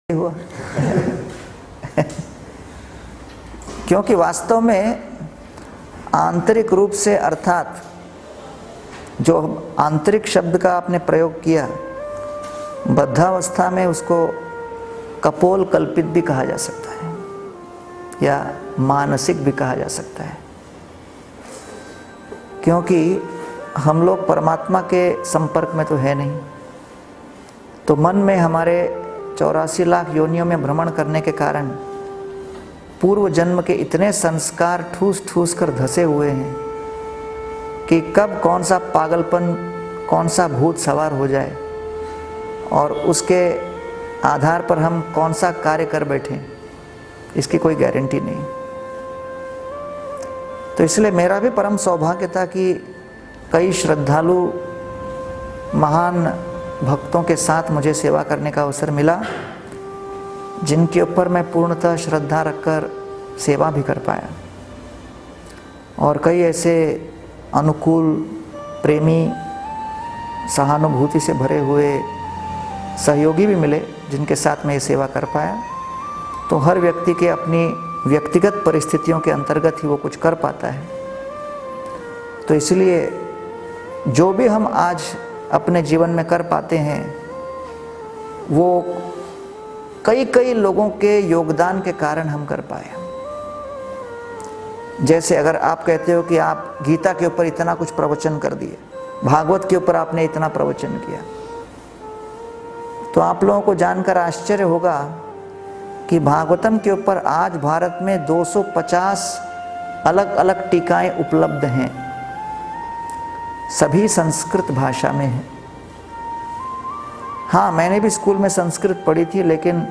हुआ क्योंकि वास्तव में आंतरिक रूप से, अर्थात जो आंतरिक शब्द का आपने प्रयोग किया, बद्धावस्था में उसको कपोल कल्पित भी कहा जा सकता है या मानसिक भी कहा जा सकता है, क्योंकि हम लोग परमात्मा के संपर्क में तो है नहीं। तो मन में हमारे 84 लाख योनियों में भ्रमण करने के कारण पूर्व जन्म के इतने संस्कार ठूस ठूस कर धसे हुए हैं कि कब कौन सा पागलपन, कौन सा भूत सवार हो जाए और उसके आधार पर हम कौन सा कार्य कर बैठें, इसकी कोई गारंटी नहीं। तो इसलिए मेरा भी परम सौभाग्य था कि कई श्रद्धालु महान भक्तों के साथ मुझे सेवा करने का अवसर मिला, जिनके ऊपर मैं पूर्णतः श्रद्धा रखकर सेवा भी कर पाया। और कई ऐसे अनुकूल, प्रेमी, सहानुभूति से भरे हुए सहयोगी भी मिले जिनके साथ मैं ये सेवा कर पाया। तो हर व्यक्ति के अपनी व्यक्तिगत परिस्थितियों के अंतर्गत ही वो कुछ कर पाता है। तो इसलिए जो भी हम आज अपने जीवन में कर पाते हैं वो कई कई लोगों के योगदान के कारण हम कर पाए। जैसे अगर आप कहते हो कि आप गीता के ऊपर इतना कुछ प्रवचन कर दिए, भागवत के ऊपर आपने इतना प्रवचन किया, तो आप लोगों को जानकर आश्चर्य होगा कि भागवतम के ऊपर आज भारत में 250 अलग अलग टीकाएं उपलब्ध हैं, सभी संस्कृत भाषा में है। हाँ, मैंने भी स्कूल में संस्कृत पढ़ी थी, लेकिन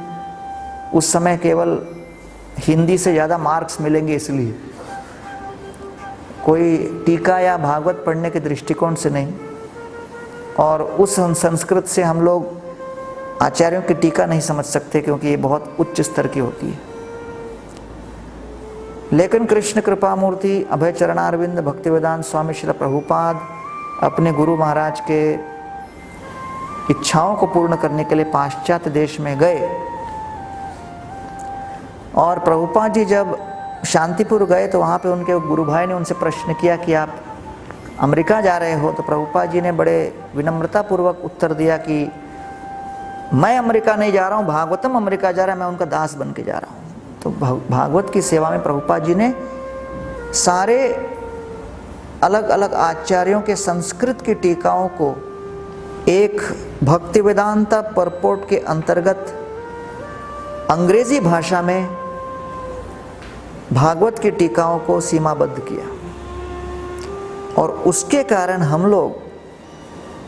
उस समय केवल हिंदी से ज़्यादा मार्क्स मिलेंगे इसलिए, कोई टीका या भागवत पढ़ने के दृष्टिकोण से नहीं। और उस संस्कृत से हम लोग आचार्यों की टीका नहीं समझ सकते, क्योंकि ये बहुत उच्च स्तर की होती है। लेकिन कृष्ण कृपा मूर्ति अभय चरणारविंद भक्तिवेदांत स्वामी श्रील प्रभुपाद अपने गुरु महाराज के इच्छाओं को पूर्ण करने के लिए पाश्चात्य देश में गए। और प्रभुपाद जी जब शांतिपुर गए तो वहाँ पे उनके गुरु भाई ने उनसे प्रश्न किया कि आप अमेरिका जा रहे हो। तो प्रभुपाद जी ने बड़े विनम्रतापूर्वक उत्तर दिया कि मैं अमेरिका नहीं जा रहा हूँ, भागवतम अमेरिका जा रहा है, मैं उनका दास बन के जा रहा हूँ। तो भागवत की सेवा में प्रभुपाद जी ने सारे अलग अलग आचार्यों के संस्कृत की टीकाओं को एक भक्ति वेदांता परपोर्ट के अंतर्गत अंग्रेजी भाषा में भागवत की टीकाओं को सीमाबद्ध किया। और उसके कारण हम लोग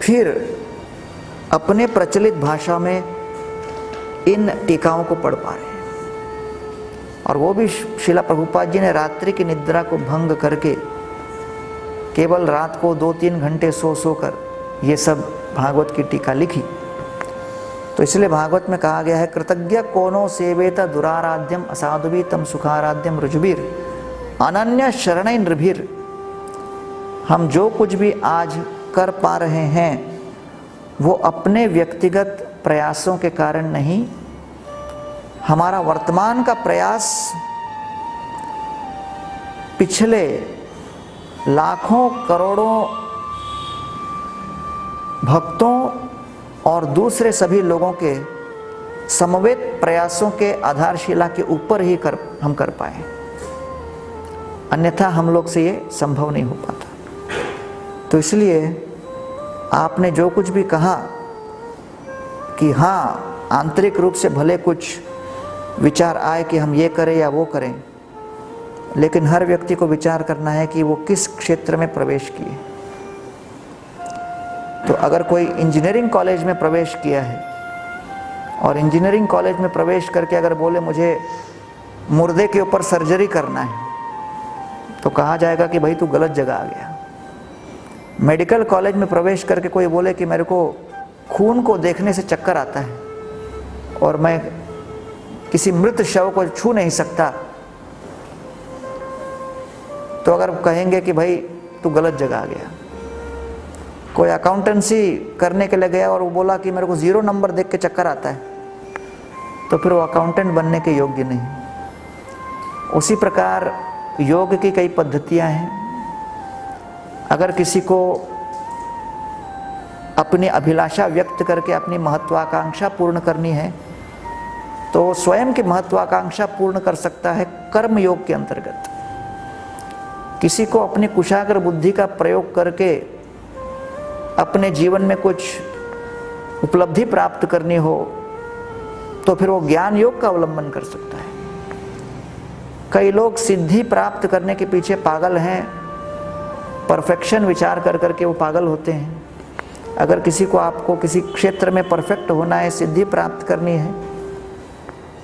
फिर अपने प्रचलित भाषा में इन टीकाओं को पढ़ पा रहे हैं। और वो भी श्रीला प्रभुपाद जी ने रात्रि की निद्रा को भंग करके केवल रात को 2-3 घंटे सो कर ये सब भागवत की टीका लिखी। तो इसलिए भागवत में कहा गया है, कृतज्ञ कोनो सेवेत दुराराध्यम असाधुवी तम सुखाराध्यम रुजुबीर अनन्य शरणै नृभिर। हम जो कुछ भी आज कर पा रहे हैं वो अपने व्यक्तिगत प्रयासों के कारण नहीं, हमारा वर्तमान का प्रयास पिछले लाखों करोड़ों भक्तों और दूसरे सभी लोगों के समवेत प्रयासों के आधारशिला के ऊपर ही हम कर पाए, अन्यथा हम लोग से ये संभव नहीं हो पाता। तो इसलिए आपने जो कुछ भी कहा कि हाँ, आंतरिक रूप से भले कुछ विचार आए कि हम ये करें या वो करें, लेकिन हर व्यक्ति को विचार करना है कि वो किस क्षेत्र में प्रवेश किए। तो अगर कोई इंजीनियरिंग कॉलेज में प्रवेश किया है और इंजीनियरिंग कॉलेज में प्रवेश करके अगर बोले मुझे मुर्दे के ऊपर सर्जरी करना है, तो कहा जाएगा कि भाई तू गलत जगह आ गया। मेडिकल कॉलेज में प्रवेश करके कोई बोले कि मेरे को खून को देखने से चक्कर आता है और मैं किसी मृत शव को छू नहीं सकता, तो अगर कहेंगे कि भाई तू गलत जगह आ गया। कोई अकाउंटेंसी करने के लिए गया और वो बोला कि मेरे को 0 नंबर देख के चक्कर आता है, तो फिर वो अकाउंटेंट बनने के योग्य नहीं। उसी प्रकार योग की कई पद्धतियां हैं। अगर किसी को अपनी अभिलाषा व्यक्त करके अपनी महत्वाकांक्षा पूर्ण करनी है तो स्वयं की महत्वाकांक्षा पूर्ण कर सकता है कर्म योग के अंतर्गत। किसी को अपनी कुशाग्र बुद्धि का प्रयोग करके अपने जीवन में कुछ उपलब्धि प्राप्त करनी हो तो फिर वो ज्ञान योग का अवलंबन कर सकता है। कई लोग सिद्धि प्राप्त करने के पीछे पागल हैं, परफेक्शन विचार कर करके वो पागल होते हैं। अगर किसी को आपको किसी क्षेत्र में परफेक्ट होना है, सिद्धि प्राप्त करनी है,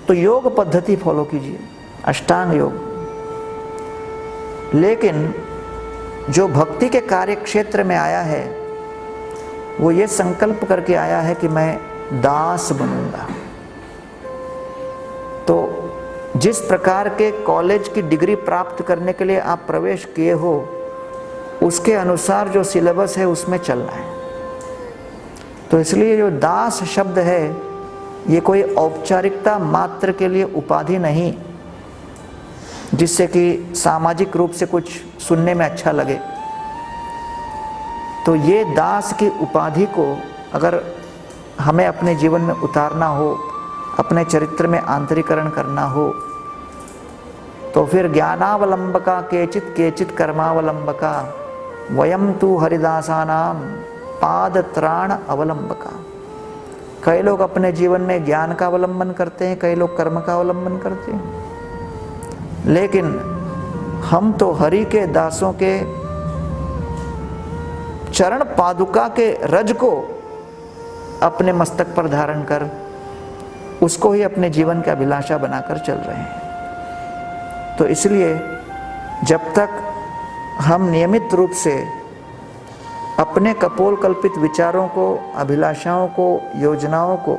तो योग पद्धति फॉलो कीजिए, अष्टांग योग। लेकिन जो भक्ति के कार्य क्षेत्र में आया है वो ये संकल्प करके आया है कि मैं दास बनूंगा। तो जिस प्रकार के कॉलेज की डिग्री प्राप्त करने के लिए आप प्रवेश किए हो उसके अनुसार जो सिलेबस है उसमें चलना है। तो इसलिए जो दास शब्द है ये कोई औपचारिकता मात्र के लिए उपाधि नहीं जिससे कि सामाजिक रूप से कुछ सुनने में अच्छा लगे। तो ये दास की उपाधि को अगर हमें अपने जीवन में उतारना हो, अपने चरित्र में आंतरीकरण करना हो, तो फिर ज्ञानावलंबका केचित केचित कर्मावलंबका वयम तु हरिदासानाम पाद त्राण अवलंबका। कई लोग अपने जीवन में ज्ञान का अवलंबन करते हैं, कई लोग कर्म का अवलंबन करते हैं, लेकिन हम तो हरि के दासों के चरण पादुका के रज को अपने मस्तक पर धारण कर उसको ही अपने जीवन का अभिलाषा बनाकर चल रहे हैं। तो इसलिए जब तक हम नियमित रूप से अपने कपोल कल्पित विचारों को, अभिलाषाओं को, योजनाओं को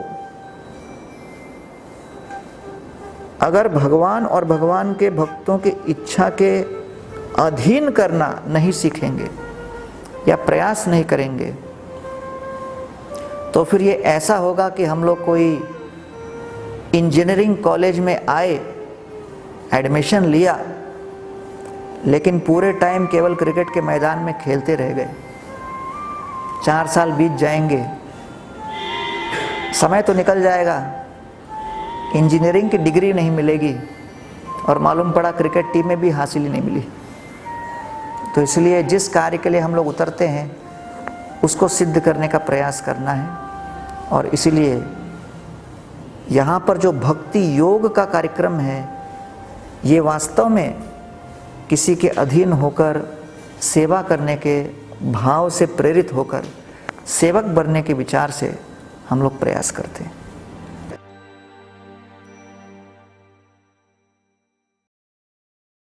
अगर भगवान और भगवान के भक्तों की इच्छा के अधीन करना नहीं सीखेंगे या प्रयास नहीं करेंगे तो फिर ये ऐसा होगा कि हम लोग कोई इंजीनियरिंग कॉलेज में आए, एडमिशन लिया, लेकिन पूरे टाइम केवल क्रिकेट के मैदान में खेलते रह गए। 4 साल बीत जाएंगे, समय तो निकल जाएगा, इंजीनियरिंग की डिग्री नहीं मिलेगी और मालूम पड़ा क्रिकेट टीम में भी हासिल ही नहीं मिली। तो इसलिए जिस कार्य के लिए हम लोग उतरते हैं उसको सिद्ध करने का प्रयास करना है। और इसीलिए यहाँ पर जो भक्ति योग का कार्यक्रम है ये वास्तव में किसी के अधीन होकर सेवा करने के भाव से प्रेरित होकर सेवक बनने के विचार से हम लोग प्रयास करते हैं।